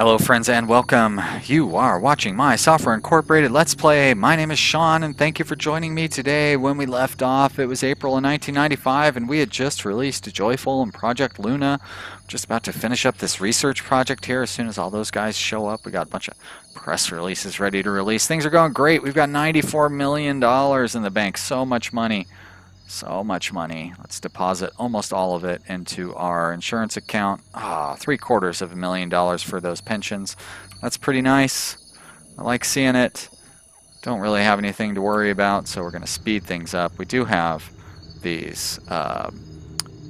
Hello friends and welcome. You are watching my Software Incorporated Let's Play. My name is Sean and thank you for joining me today. When we left off, it was April of 1995 and we had just released Joifl and Project Luna. Just about to finish up this research project here. As soon as all those guys show up, we got a bunch of press releases ready to release. Things are going great. We've got $94 million in the bank. So much money. So much money. Let's deposit almost all of it into our insurance account. $750,000 for those pensions. That's pretty nice. I like seeing it. Don't really have anything to worry about, so we're going to speed things up. We do have these our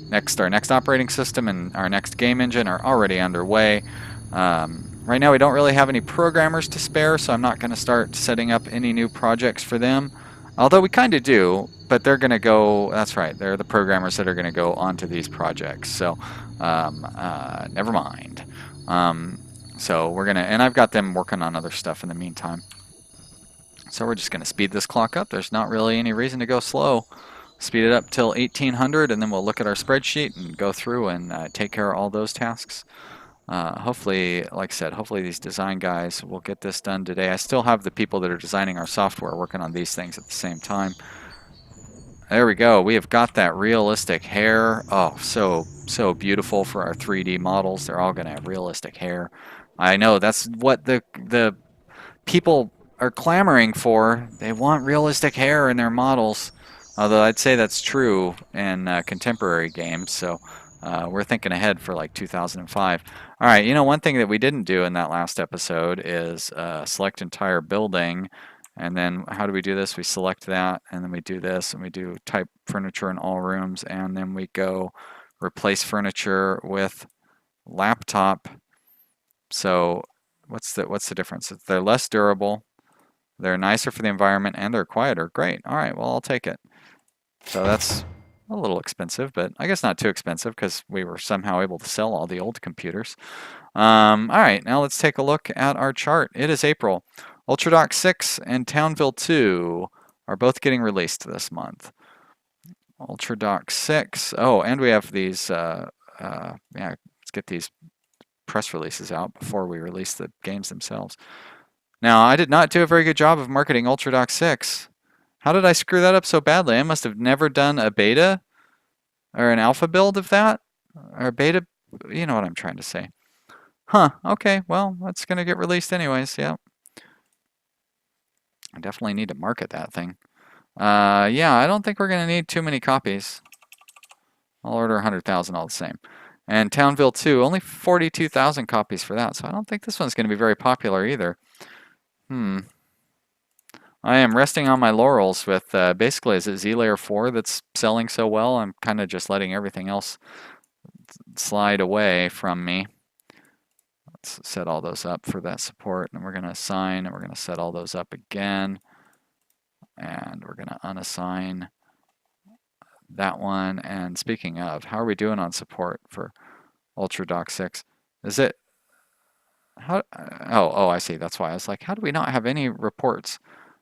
next operating system and our next game engine are already underway. Right now we don't really have any programmers to spare, so I'm not going to start setting up any new projects for them. Although we kind of do, but they're going to go, that's right, they're the programmers that are going to go onto these projects. So, never mind. So we're going to, and I've got them working on other stuff in the meantime. So we're just going to speed this clock up. There's not really any reason to go slow. Speed it up till 1800 and then we'll look at our spreadsheet and go through and take care of all those tasks. Hopefully, like I said, hopefully these design guys will get this done today. I still have the people that are designing our software working on these things at the same time. There we go. We have got that realistic hair. Oh, so beautiful for our 3D models. They're all going to have realistic hair. I know that's what the people are clamoring for. They want realistic hair in their models. Although I'd say that's true in contemporary games. So we're thinking ahead for like 2005. All right, you know, one thing that we didn't do in that last episode is select entire building. And then how do we do this? We select that, and then we do this, and we do type furniture in all rooms, and then we go replace furniture with laptop. So what's the difference? They're less durable, they're nicer for the environment, and they're quieter. Great. All right, well, I'll take it. So that's a little expensive, but I guess not too expensive because we were somehow able to sell all the old computers. All right, now let's take a look at our chart. It is April. UltraDock 6 and Townville 2 are both getting released this month. UltraDock 6. Oh, and we have these, yeah, let's get these press releases out before we release the games themselves. Now, I did not do a very good job of marketing UltraDock 6. How did I screw that up so badly? I must have never done a beta or an alpha build of that. Or a beta, you know what I'm trying to say. Huh, okay, well, that's going to get released anyways, yeah. I definitely need to market that thing. Yeah, I don't think we're going to need too many copies. I'll order 100,000 all the same. And Townville 2, only 42,000 copies for that, so I don't think this one's going to be very popular either. I am resting on my laurels with, basically, is it Z-Layer 4 that's selling so well? I'm kind of just letting everything else slide away from me. Let's set all those up for that support, and we're going to assign, and we're going to set all those up again. And we're going to unassign that one. And speaking of, how are we doing on support for UltraDock 6? Is it, how, oh, I see. That's why I was like, how do we not have any reports?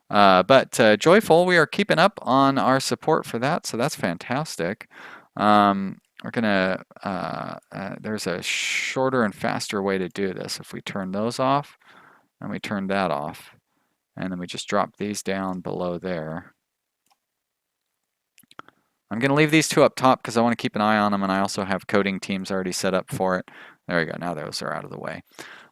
But Joifl, we are keeping up on our support for that, so that's fantastic. We're gonna, there's a shorter and faster way to do this. If we turn those off, and we turn that off, and then we just drop these down below there. I'm gonna leave these two up top because I want to keep an eye on them, and I also have coding teams already set up for it. There we go, now those are out of the way.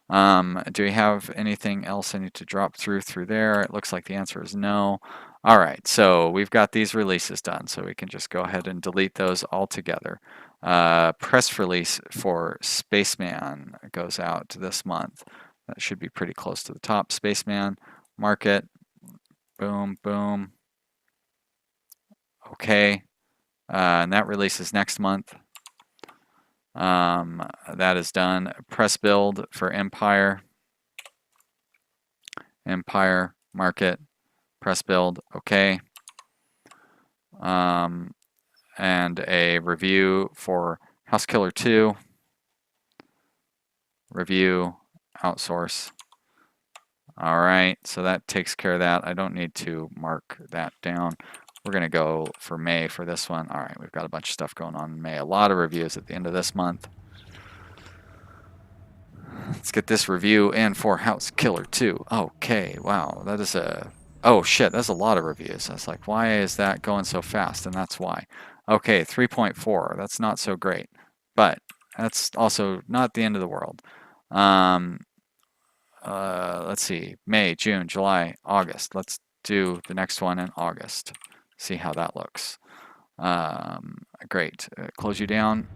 Do we have anything else I need to drop through there? It looks like the answer is no. All right, so we've got these releases done, so we can just go ahead and delete those altogether. Press release for Spaceman goes out this month. That should be pretty close to the top. Spaceman, market, boom, boom. Okay, and that releases next month. That is done. Press build for Empire. Empire, market, press build, okay. And a review for House Killer 2. Review, outsource. All right, so that takes care of that. I don't need to mark that down. We're going to go for May for this one. All right, we've got a bunch of stuff going on in May. A lot of reviews at the end of this month. Let's get this review in for House Killer 2. Okay, wow, that is a... Oh shit, that's a lot of reviews. I was like, why is that going so fast? And that's why. Okay, 3.4. That's not so great. But that's also not the end of the world. Let's see. May, June, July, August. Let's do the next one in August. See how that looks. Great. Close you down.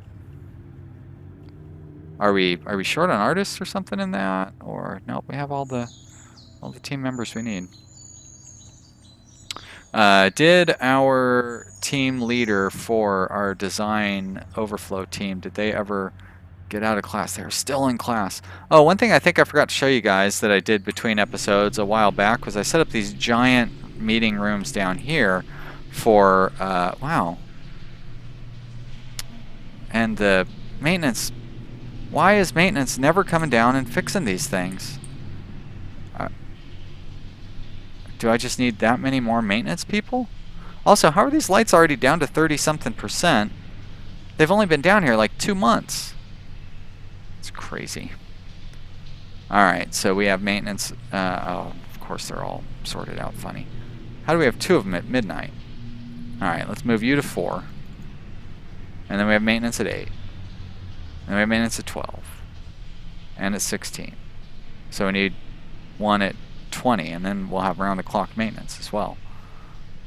Are we short on artists or something in that? Or nope, we have all the team members we need. Did our team leader for our design overflow team, did they ever get out of class? They were still in class. Oh, one thing I think I forgot to show you guys that I did between episodes a while back was I set up these giant meeting rooms down here for, wow. And the maintenance, why is maintenance never coming down and fixing these things? Do I just need that many more maintenance people? Also, how are these lights already down to 30-something%? They've only been down here like 2 months. It's crazy. Alright, so we have maintenance. Oh, of course they're all sorted out funny. How do we have 2 of them at midnight? Alright, let's move you to 4. And then we have maintenance at 8. And we have maintenance at 12. And at 16. So we need 1 at 20, and then we'll have round-the-clock maintenance as well.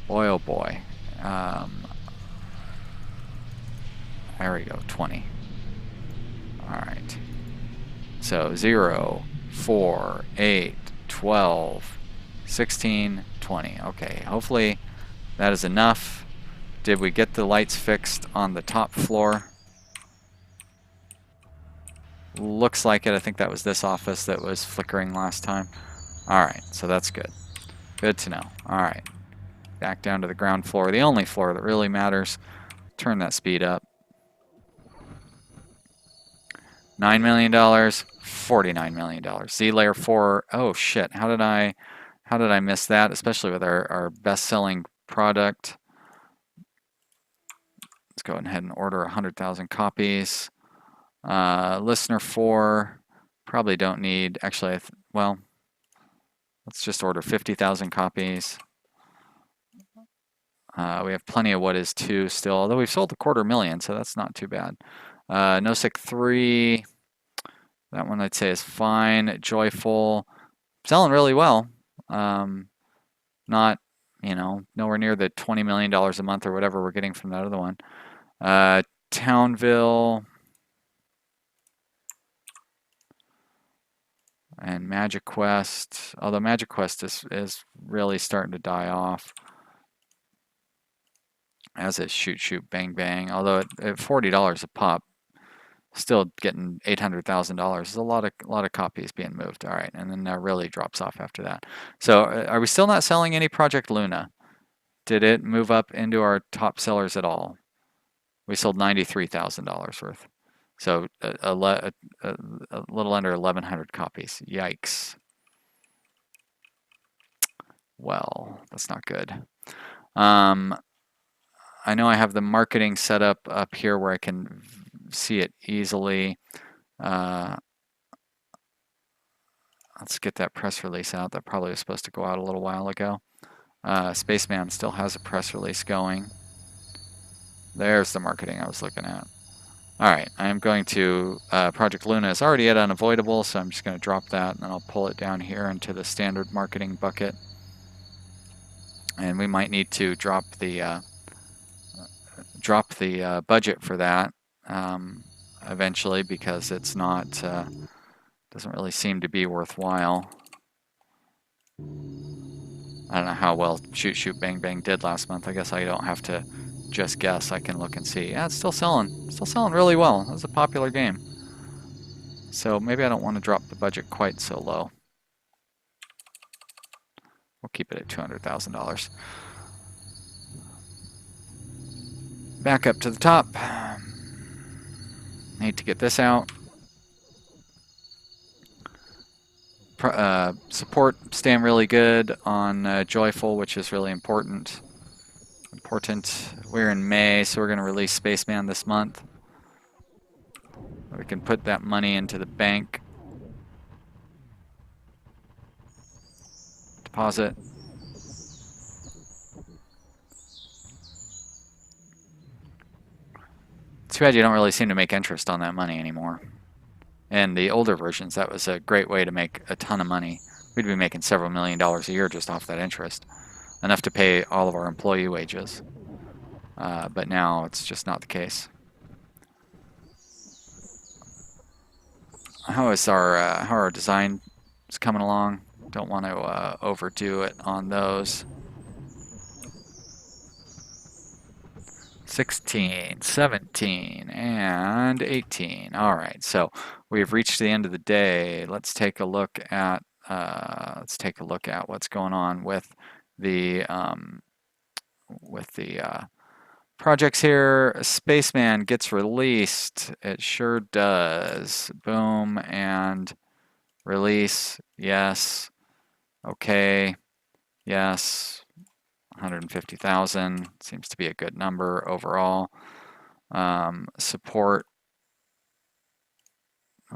Boy, oh boy. There we go, 20. Alright. So 0, 4, 8, 12, 16, 20. Okay, hopefully that is enough. Did we get the lights fixed on the top floor? Looks like it. I think that was this office that was flickering last time. Alright, so that's good. Good to know. Alright. Back down to the ground floor, the only floor that really matters. Turn that speed up. $9 million, $49 million. Z layer 4. Oh shit, how did I miss that? Especially with our best-selling product. Let's go ahead and order 100,000 copies. Listener 4. Probably don't need, actually, well, let's just order 50,000 copies. We have plenty of what is 2 still, although we've sold 250,000, so that's not too bad. NoSic 3, that one I'd say is fine. Joifl, selling really well. Not, you know, nowhere near the $20 million a month or whatever we're getting from that other one. Townville and Magic Quest, although Magic Quest is really starting to die off. As is Shoot Shoot Bang Bang, although at $40 a pop, still getting $800,000. There's a lot of copies being moved. All right, and then that really drops off after that. So are we still not selling any Project Luna? Did it move up into our top sellers at all? We sold $93,000 worth. So a little under 1,100 copies. Yikes. Well, that's not good. I know I have the marketing set up here where I can see it easily. Let's get that press release out. That probably was supposed to go out a little while ago. Spaceman still has a press release going. There's the marketing I was looking at. All right, I am going to, Project Luna is already at unavoidable, so I'm just going to drop that, and then I'll pull it down here into the standard marketing bucket. And we might need to drop the budget for that eventually, because it's not, doesn't really seem to be worthwhile. I don't know how well Shoot Shoot Bang Bang did last month. I guess I don't have to just guess. I can look and see. Yeah, it's still selling really well. It was a popular game. So maybe I don't want to drop the budget quite so low. We'll keep it at $200,000. Back up to the top. Need to get this out. Support staying really good on Joifl, which is really important. We're in May, so we're going to release Spaceman this month. We can put that money into the bank. deposit. Too bad you don't really seem to make interest on that money anymore. In the older versions, that was a great way to make a ton of money. We'd be making several $1,000,000 a year just off that interest, enough to pay all of our employee wages. But now it's just not the case. How are our designs coming along? Don't want to overdo it on those. 16, 17, and 18. All right, so we've reached the end of the day. Let's take a look at what's going on with the projects here. Spaceman gets released. It sure does. Boom and release. Yes. Okay. Yes. 150,000 seems to be a good number overall. Support.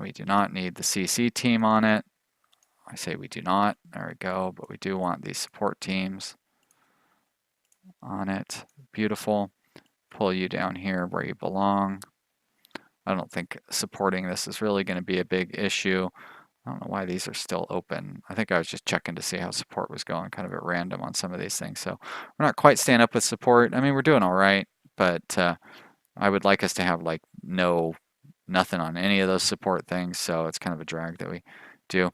We do not need the CC team on it. I say we do not. There we go. But we do want these support teams on it. Beautiful. Pull you down here where you belong. I don't think supporting this is really going to be a big issue. I don't know why these are still open. I think I was just checking to see how support was going, kind of at random on some of these things. So we're not quite staying up with support. I mean, we're doing all right, but I would like us to have like nothing on any of those support things. So it's kind of a drag that we do.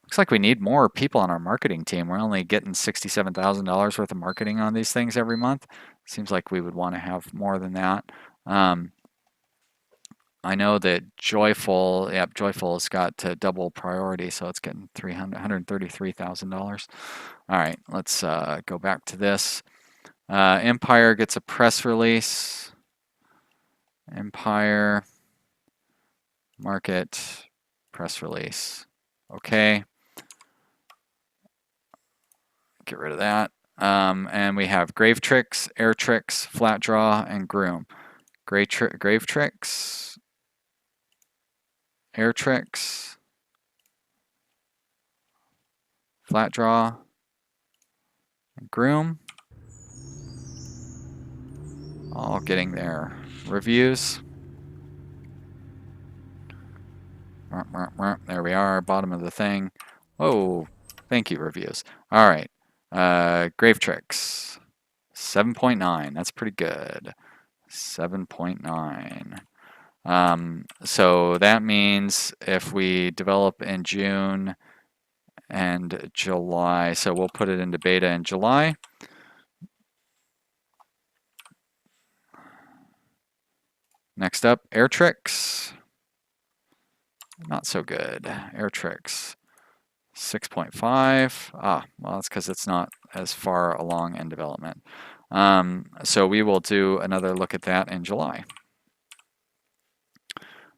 Looks like we need more people on our marketing team. We're only getting $67,000 worth of marketing on these things every month. Seems like we would want to have more than that. I know that Joifl has got double priority, so it's getting $133,000. All right, let's go back to this. Empire gets a press release. Empire market press release. Okay. Get rid of that. And we have Grave Tricks, Air Tricks, Flat Draw, and Groom. Grave Tricks, Air Tricks, Flat Draw, and Groom. All getting their reviews. There we are, bottom of the thing. Oh, thank you, reviews. All right. Grave Tricks, 7.9. That's pretty good. 7.9. So that means if we develop in June and July, so we'll put it into beta in July. Next up, Air Tricks. Not so good. Air Tricks, 6.5. Well, that's because it's not as far along in development. So we will do another look at that in July.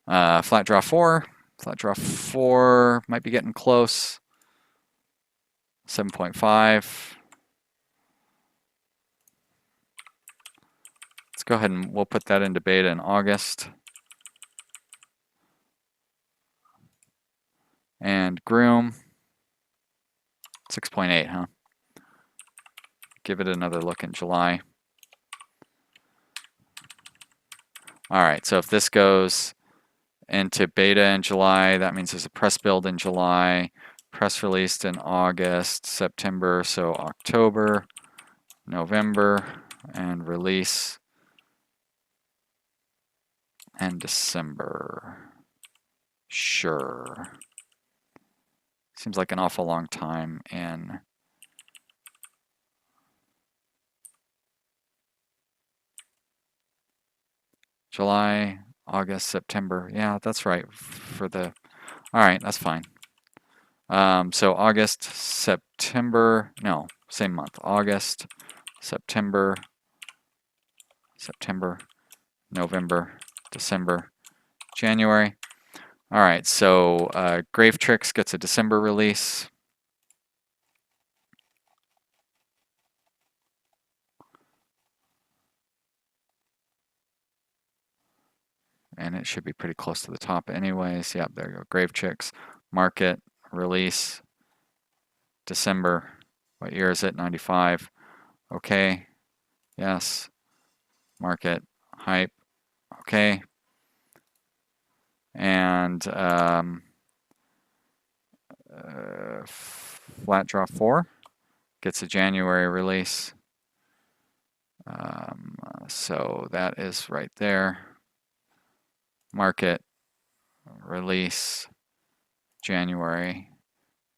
Flat Draw 4. Flat Draw 4 might be getting close. 7.5. Let's go ahead and we'll put that into beta in August. And Groom, 6.8, huh? Give it another look in July. All right, so if this goes into beta in July, that means there's a press build in July, press released in August, September, so October, November, and release in December. Sure. Seems like an awful long time in July, August, September. Yeah, that's right. All right, that's fine. So August, September, no, same month. August, September, November, December, January. All right, so Grave Tricks gets a December release. And it should be pretty close to the top anyways. Yep, there you go. Grave Tricks, market, release. December. What year is it? 95. Okay. Yes. Market. Hype. Okay. And flat draw 4 gets a January release. So that is right there. Market release January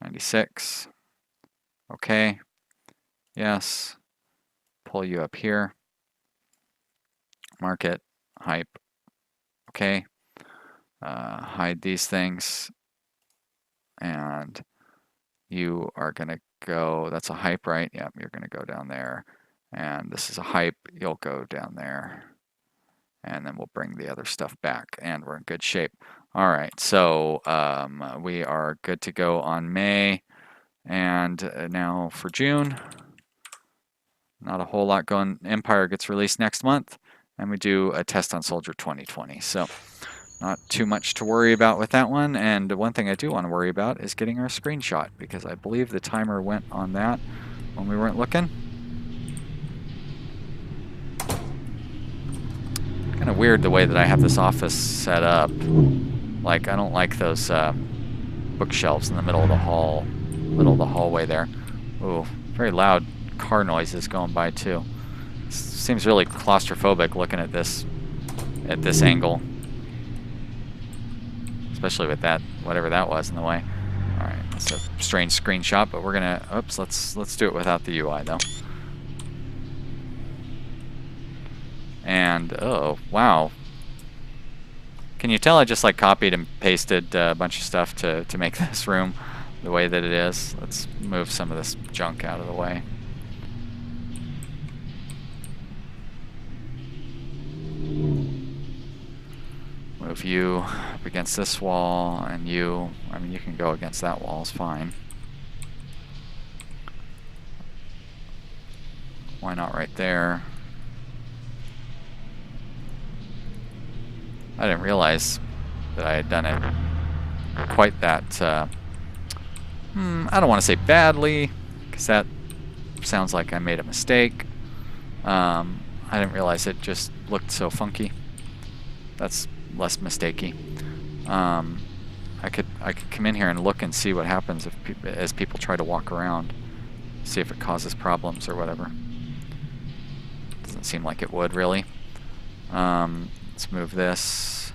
96. Okay. Yes. Pull you up here. Market hype. Okay. Hide these things. And you are going to go, that's a hype, right? Yep, you're going to go down there. And this is a hype, you'll go down there. And then we'll bring the other stuff back, and we're in good shape. All right, so we are good to go on May. And now for June, not a whole lot going. Empire gets released next month, and we do a test on Soldier 2020. So not too much to worry about with that one. And one thing I do want to worry about is getting our screenshot, because I believe the timer went on that when we weren't looking. Kind of weird the way that I have this office set up. Like, I don't like those bookshelves in the middle of the hallway there. Ooh, very loud car noises going by too. Seems really claustrophobic looking at this angle, especially with that whatever that was in the way. All right, that's a strange screenshot, but we're gonna. Oops, let's do it without the UI though. And oh wow, can you tell I just like copied and pasted a bunch of stuff to make this room the way that it is? Let's move some of this junk out of the way. Move you up against this wall, and you, I mean, you can go against that wall, it's fine. Why not right there? I didn't realize that I had done it quite that, I don't want to say badly, because that sounds like I made a mistake. I didn't realize it just looked so funky. That's less mistakey. I could come in here and look and see what happens as people try to walk around, see if it causes problems or whatever. Doesn't seem like it would really. Let's move this.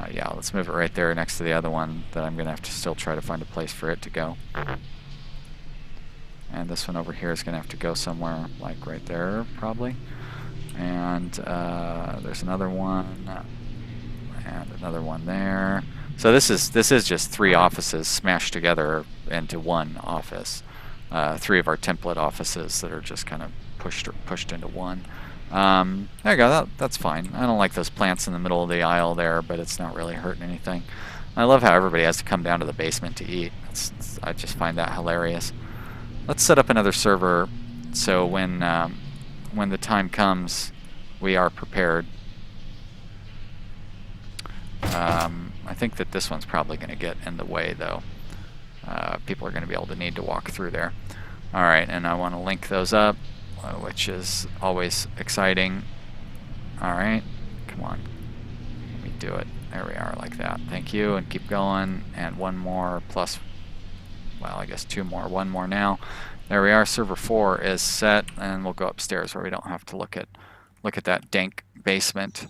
Yeah, let's move it right there next to the other one that I'm gonna have to still try to find a place for it to go. And this one over here is gonna have to go somewhere like right there probably. And there's another one, and another one there. So this is just 3 offices smashed together into one office. 3 of our template offices that are just kind of pushed into one. There you go. That's fine. I don't like those plants in the middle of the aisle there, but it's not really hurting anything. I love how everybody has to come down to the basement to eat. I just find that hilarious. Let's set up another server so when the time comes, we are prepared. I think that this one's probably going to get in the way, though. People are going to be able to need to walk through there. All right, and I want to link those up, which is always exciting. All right, come on. Let me do it. There we are, like that. Thank you, and keep going. And one more plus, well, I guess 2 more. 1 more now. There we are. Server 4 is set, and we'll go upstairs where we don't have to look at that dank basement,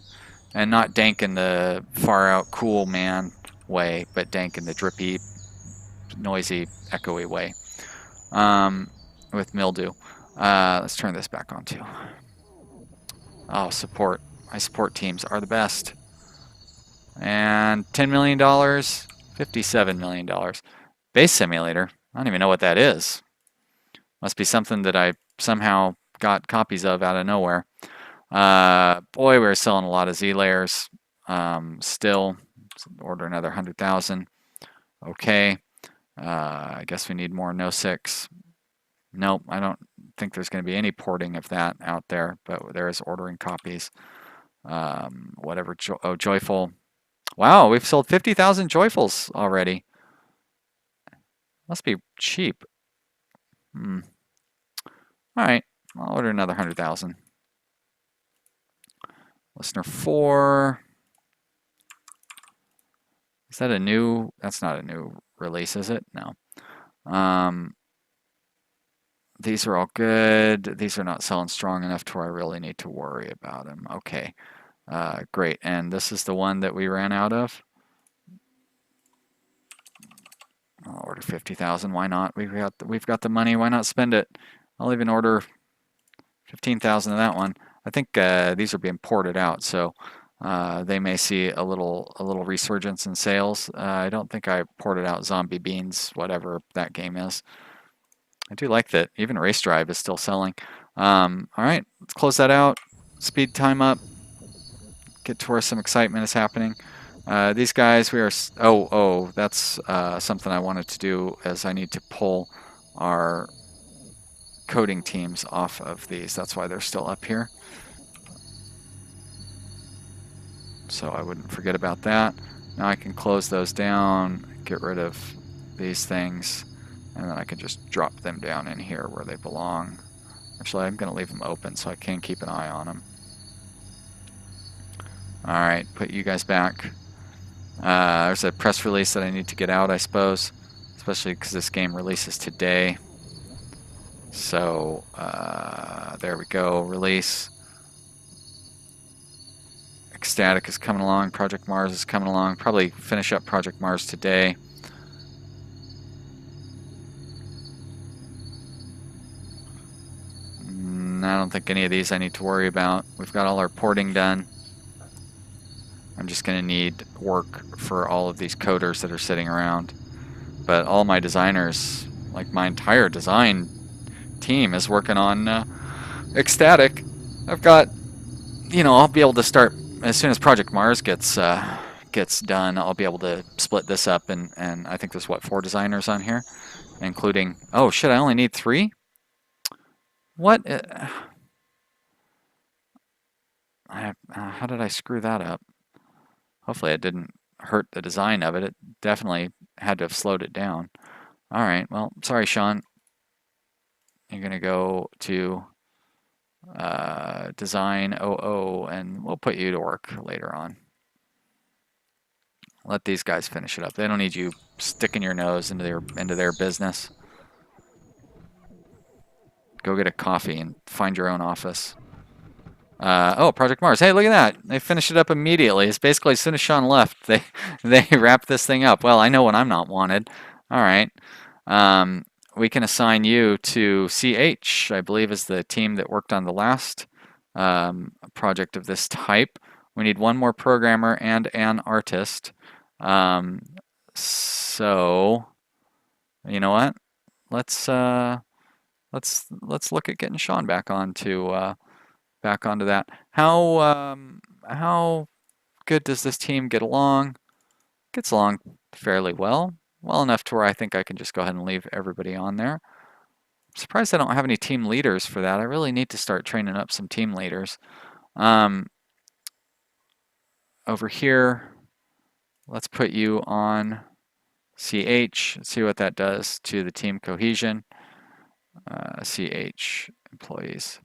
and not dank in the far out cool man way, but dank in the drippy, noisy, echoey way. With mildew. Let's turn this back on too. Oh, support. My support teams are the best. And $10 million, $57 million. Base simulator. I don't even know what that is. Must be something that I somehow got copies of out of nowhere. Boy, we're selling a lot of Z layers. Still, order another 100,000. Okay. I guess we need more No6. Nope, I don't think there's going to be any porting of that out there, but there is ordering copies. Whatever. Oh, Joifl. Wow, we've sold 50,000 Joifls already. Must be cheap. All right, I'll order another 100,000. Listener 4. Is that a new? That's not a new release, is it? No. These are all good. These are not selling strong enough to where I really need to worry about them. Okay, great. And this is the one that we ran out of. I'll order 50,000. Why not? We've got the money. Why not spend it? I'll even order 15,000 of that one. I think these are being ported out, so they may see a little resurgence in sales. I don't think I ported out Zombie Beans, whatever that game is. I do like that even Race Drive is still selling. All right, let's close that out. Speed time up. Get to where some excitement is happening. These guys, we are. Oh, that's something I wanted to do, as I need to pull our coding teams off of these. That's why they're still up here. So I wouldn't forget about that. Now I can close those down, get rid of these things, and then I can just drop them down in here where they belong. Actually, I'm going to leave them open so I can keep an eye on them. All right, put you guys back. There's a press release that I need to get out, I suppose, especially because this game releases today. So there we go, release. Ecstatic is coming along, Project Mars is coming along. Probably finish up Project Mars today. I don't think any of these I need to worry about. We've got all our porting done. I'm just going to need work for all of these coders that are sitting around. But all my designers, like my entire design team, is working on Ecstatic. I've got, I'll be able to start as soon as Project Mars gets done. I'll be able to split this up, and I think there's 4 designers on here, including. Oh shit! I only need 3. What? How did I screw that up? Hopefully it didn't hurt the design of it. It definitely had to have slowed it down. All right, well, sorry, Sean. You're going to go to design 00, and we'll put you to work later on. Let these guys finish it up. They don't need you sticking your nose into their business. Go get a coffee and find your own office. Oh, Project Mars. Hey, look at that. They finished it up immediately. It's basically as soon as Sean left, they wrapped this thing up. Well, I know when I'm not wanted. All right. We can assign you to CH, I believe is the team that worked on the last project of this type. We need 1 more programmer and an artist. So, you know what? Let's look at getting Sean back onto that. How good does this team get along? Gets along fairly well enough to where I think I can just go ahead and leave everybody on there. I'm surprised I don't have any team leaders for that. I really need to start training up some team leaders. Over here, let's put you on CH. See what that does to the team cohesion. CH employees.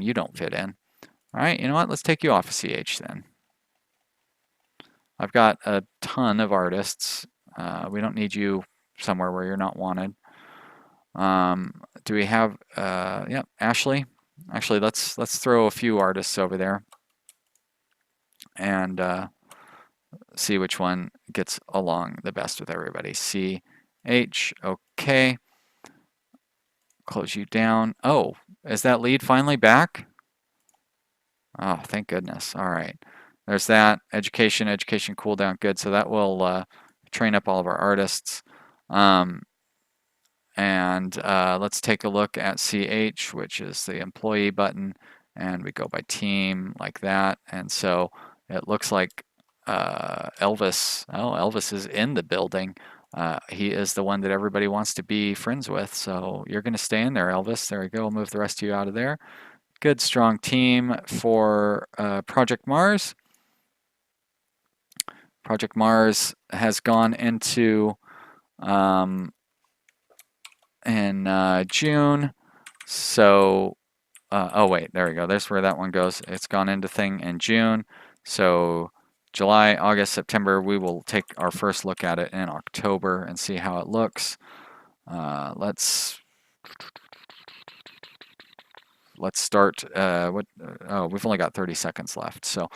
You don't fit in. All right, you know what? Let's take you off of CH then. I've got a ton of artists. We don't need you somewhere where you're not wanted. Do we have? Yep, Ashley. Actually, let's throw a few artists over there and see which one gets along the best with everybody. CH. Okay. Close you down. Oh, is that lead finally back? Oh, thank goodness. All right. There's that. Education cooldown. Good. So that will train up all of our artists. Let's take a look at CH, which is the employee button. And we go by team like that. And so it looks like Elvis. Oh, Elvis is in the building. He is the one that everybody wants to be friends with. So you're going to stay in there, Elvis. There we go. We'll move the rest of you out of there. Good, strong team for Project Mars. Project Mars has gone into in June. So, oh wait, there we go. There's where that one goes. It's gone into thing in June. So July, August, September, we will take our first look at it in October and see how it looks. Let's start. Oh, we've only got 30 seconds left. So,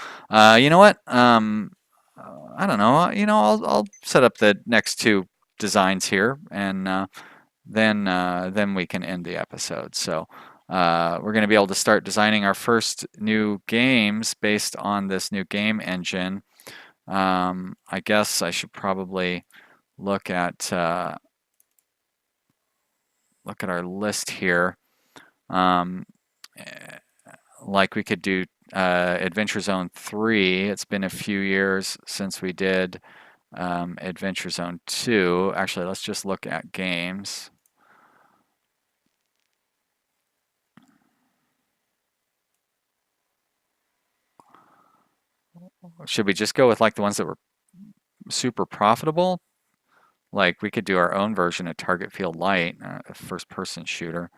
you know what? I don't know. I'll set up the next two designs here, and then we can end the episode. So. We're going to be able to start designing our first new games based on this new game engine. I guess I should probably look at our list here. Like we could do Adventure Zone 3. It's been a few years since we did Adventure Zone 2. Actually, let's just look at games. Should we just go with like the ones that were super profitable? Like we could do our own version of Target Field Light, a first-person shooter.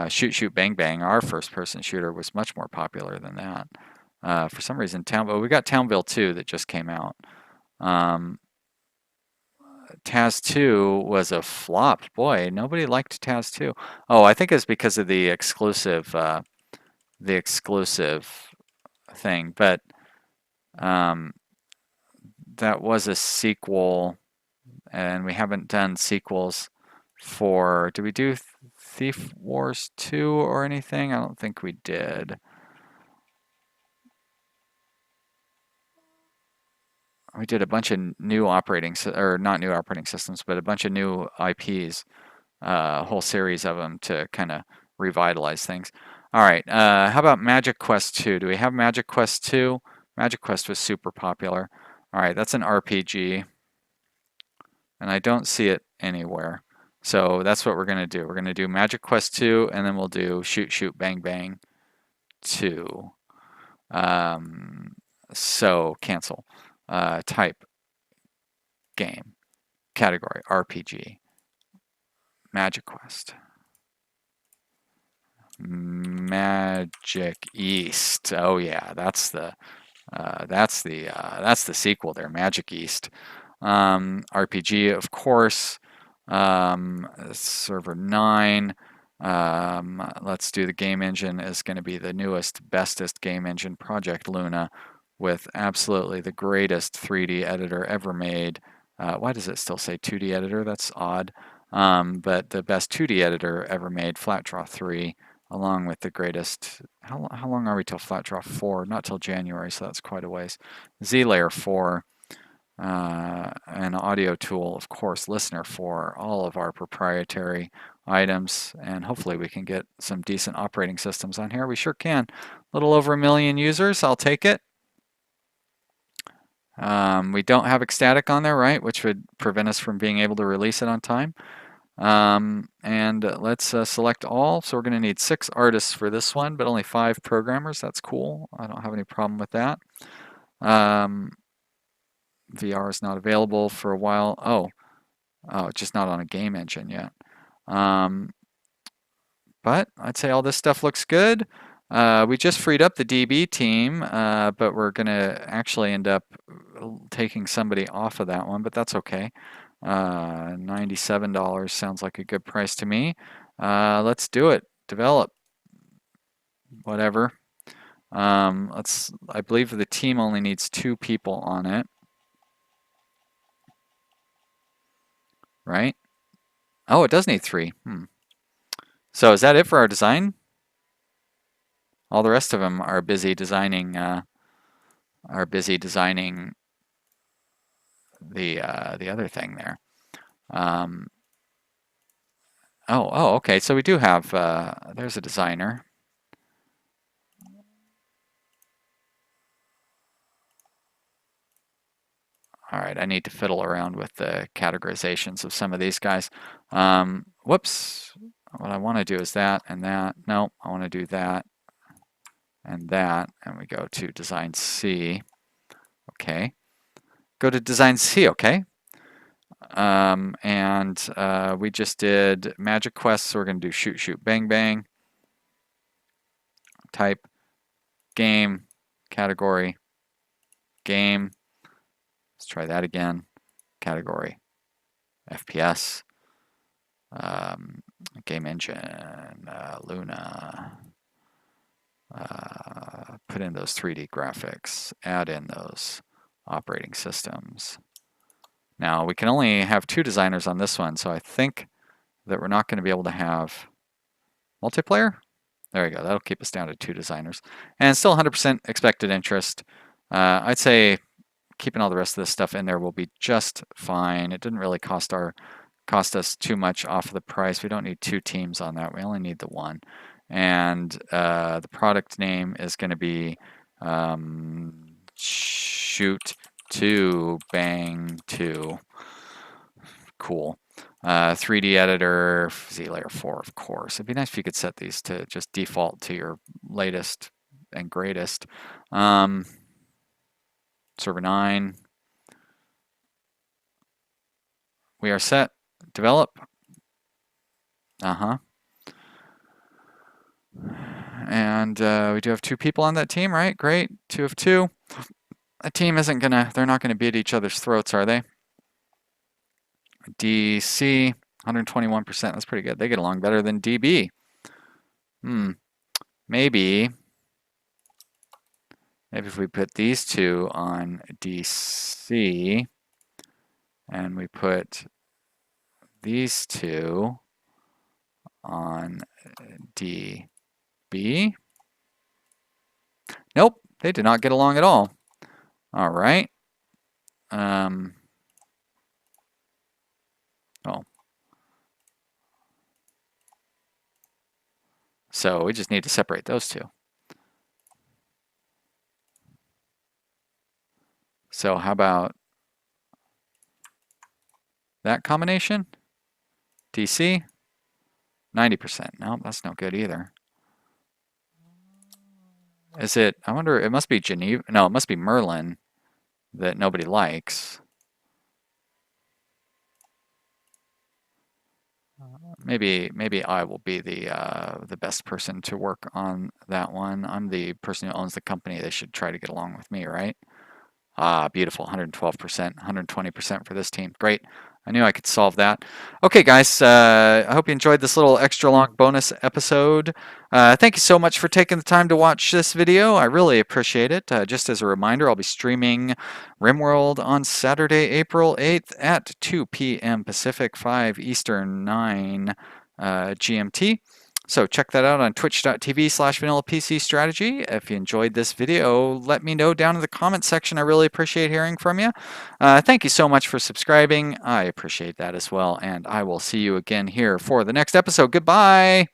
Shoot Shoot Bang Bang, our first-person shooter, was much more popular than that. For some reason, we got Townville 2 that just came out. Taz 2 was a flop. Boy, nobody liked Taz 2. Oh, I think it's because of the exclusive thing. But that was a sequel, and we haven't done sequels for. Did we do Thief Wars 2 or anything? I don't think we did. We did a bunch of new not new operating systems, but a bunch of new IPs, a whole series of them to kind of revitalize things. All right, how about Magic Quest 2? Do we have Magic Quest 2? Magic Quest was super popular. All right, that's an RPG, and I don't see it anywhere. So that's what we're going to do. We're going to do Magic Quest 2, and then we'll do Shoot Shoot Bang Bang 2. So cancel. Type game. Category RPG. Magic Quest. Magic East. Oh yeah, that's the sequel there. Magic East. RPG, of course. Server 9. Let's do the game engine is going to be the newest, bestest game engine, Project Luna, with absolutely the greatest 3D editor ever made. Why does it still say 2D editor? That's odd. But the best 2D editor ever made, FlatDraw 3, along with the greatest. How long are we till FlatDraw 4? Not till January, so that's quite a ways. ZLayer 4. An audio tool, of course, Listener 4, all of our proprietary items, and hopefully we can get some decent operating systems on here. We sure can. A little over 1 million users, I'll take it. We don't have ecstatic on there, right, which would prevent us from being able to release it on time. And let's select all. So we're going to need 6 artists for this one, but only 5 programmers. That's cool. I don't have any problem with that. VR is not available for a while. Oh, it's just not on a game engine yet. But I'd say all this stuff looks good. We just freed up the DB team, but we're going to actually end up taking somebody off of that one, but that's okay. $97 sounds like a good price to me. Let's do it. Develop. Whatever. I believe the team only needs 2 people on it. Right? Oh, it does need 3. So is that it for our design? All the rest of them are busy designing. The other thing there. Okay. So we do have. There's a designer. All right, I need to fiddle around with the categorizations of some of these guys. Whoops. What I want to do is that and that. No, I want to do that and that. And we go to Design C. Okay. Go to Design C, okay. And we just did Magic Quest, so we're going to do shoot, shoot, bang, bang. Type, game, category, game. Let's try that again. Category, FPS, game engine, Luna. Put in those 3D graphics, add in those operating systems. Now, we can only have 2 designers on this one, so I think that we're not going to be able to have multiplayer. There we go. That'll keep us down to 2 designers. And still 100% expected interest. I'd say keeping all the rest of this stuff in there will be just fine. It didn't really cost us too much off of the price. We don't need 2 teams on that. We only need the 1. And the product name is going to be shoot 2 bang 2. Cool. 3D editor, Z layer 4, of course. It'd be nice if you could set these to just default to your latest and greatest. Server 9. We are set. Develop. And we do have 2 people on that team, right? Great. 2 of 2. A team isn't gonna, they're not gonna be at each other's throats, are they? DC, 121%. That's pretty good. They get along better than DB. Maybe if we put these 2 on DC and we put these 2 on DB. Nope, they did not get along at all. All right. So we just need to separate those 2. So how about that combination? DC, 90%. No, that's no good either. Is it, I wonder, it must be Geneva. No, it must be Merlin that nobody likes. Maybe I will be the best person to work on that one. I'm the person who owns the company. They should try to get along with me, right? Ah, beautiful. 112%, 120% for this team. Great. I knew I could solve that. Okay, guys, I hope you enjoyed this little extra long bonus episode. Thank you so much for taking the time to watch this video. I really appreciate it. Just as a reminder, I'll be streaming RimWorld on Saturday, April 8th at 2 p.m. Pacific, 5 Eastern, 9 GMT. So check that out on twitch.tv/vanillapcstrategy. If you enjoyed this video, let me know down in the comments section. I really appreciate hearing from you. Thank you so much for subscribing. I appreciate that as well. And I will see you again here for the next episode. Goodbye.